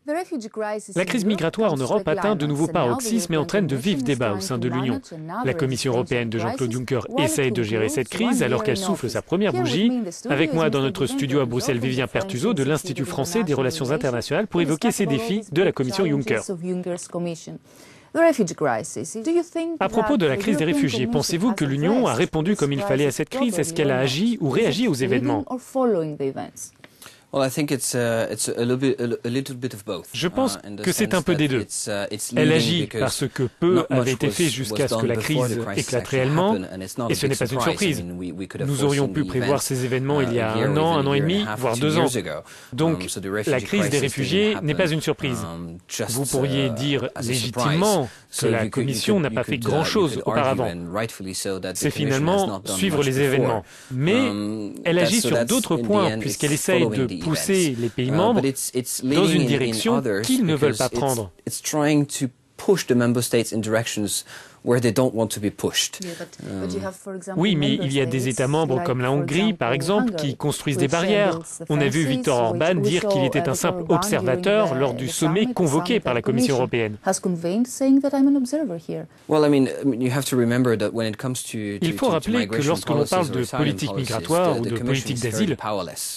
La crise migratoire en Europe atteint de nouveaux paroxysmes et entraîne de vifs débats au sein de l'Union. La Commission européenne de Jean-Claude Juncker essaye de gérer cette crise alors qu'elle souffle sa première bougie. Avec moi dans notre studio à Bruxelles, Vivien Pertuso de l'Institut français des relations internationales pour évoquer ces défis de la Commission Juncker. À propos de la crise des réfugiés, pensez-vous que l'Union a répondu comme il fallait à cette crise? Est-ce qu'elle a agi ou réagi aux événements? Je pense que c'est un peu des deux. Elle agit parce que peu avait été fait jusqu'à ce que la crise éclate réellement, et ce n'est pas une surprise. Nous aurions pu prévoir ces événements il y a un an et demi, voire 2 ans. Donc, la crise des réfugiés n'est pas une surprise. Vous pourriez dire légitimement que la Commission n'a pas fait grand-chose auparavant. C'est finalement suivre les événements. Mais elle agit sur d'autres points, puisqu'elle essaye de pousser les pays membres dans une direction qu'ils ne veulent pas prendre. Oui, mais il y a des États membres comme la Hongrie, par exemple, qui construisent des barrières. On a vu Viktor Orban dire qu'il était un simple observateur lors du sommet convoqué par la Commission européenne. Il faut rappeler que lorsque l'on parle de politique migratoire ou de politique d'asile,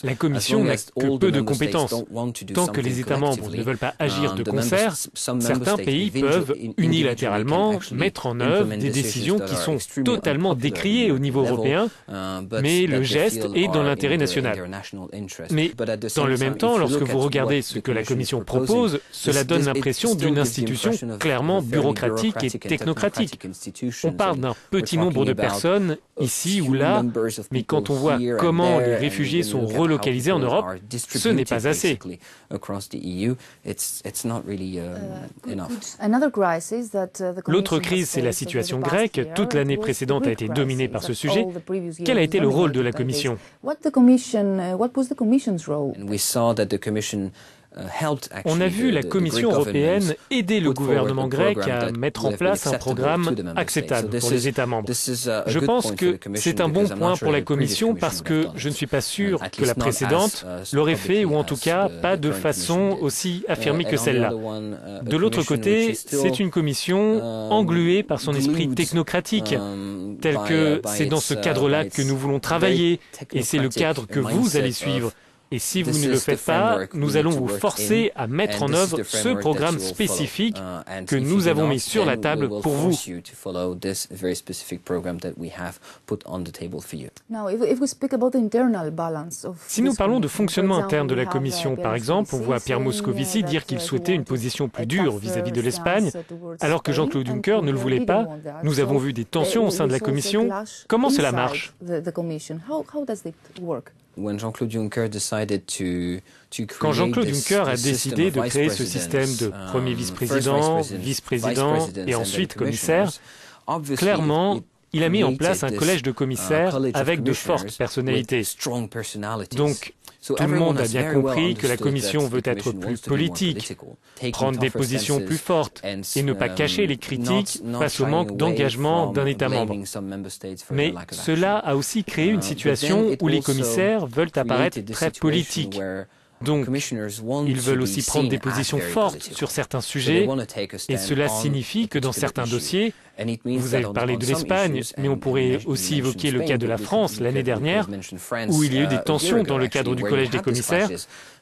la Commission n'a que peu de compétences. Tant que les États membres ne veulent pas agir de concert, certains pays peuvent unilatéralement mettre en œuvre des décisions qui sont totalement décriées au niveau européen, mais le geste est dans l'intérêt national. Mais dans le même temps, lorsque vous regardez ce que la Commission propose, cela donne l'impression d'une institution clairement bureaucratique et technocratique. On parle d'un petit nombre de personnes, ici ou là, mais quand on voit comment les réfugiés sont relocalisés en Europe, ce n'est pas assez. L'autre crise, c'est la situation grecque. Toute l'année précédente a été dominée par ce sujet. Quel a été le rôle de la Commission? On a vu la Commission européenne aider le gouvernement grec à mettre en place un programme acceptable pour les États membres. Je pense que c'est un bon point pour la Commission parce que je ne suis pas sûr que la précédente l'aurait fait, ou en tout cas pas de façon aussi affirmée que celle-là. De l'autre côté, c'est une Commission engluée par son esprit technocratique, tel que c'est dans ce cadre-là que nous voulons travailler, et c'est le cadre que vous allez suivre. Et si vous ne le faites pas, nous allons vous forcer à mettre en œuvre ce programme spécifique que nous avons mis sur la table pour vous. Si nous parlons de fonctionnement interne de la Commission, par exemple, on voit Pierre Moscovici dire qu'il souhaitait une position plus dure vis-à-vis de l'Espagne, alors que Jean-Claude Juncker ne le voulait pas. Nous avons vu des tensions au sein de la Commission. Comment cela marche? Quand Jean-Claude Juncker a décidé de créer ce système de premier vice-président, vice-président et ensuite commissaire, clairement, il a mis en place un collège de commissaires avec de fortes personnalités. Donc, tout le monde a bien compris que la Commission veut être plus politique, prendre des positions plus fortes et ne pas cacher les critiques face au manque d'engagement d'un État membre. Mais cela a aussi créé une situation où les commissaires veulent apparaître très politiques. Donc, ils veulent aussi prendre des positions fortes sur certains sujets, et cela signifie que dans certains dossiers, vous avez parlé de l'Espagne, mais on pourrait aussi évoquer le cas de la France l'année dernière, où il y a eu des tensions dans le cadre du Collège des commissaires,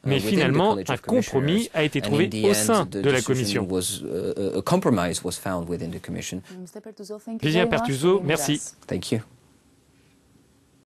mais finalement, un compromis a été trouvé au sein de la Commission. Vivien Pertuso, merci.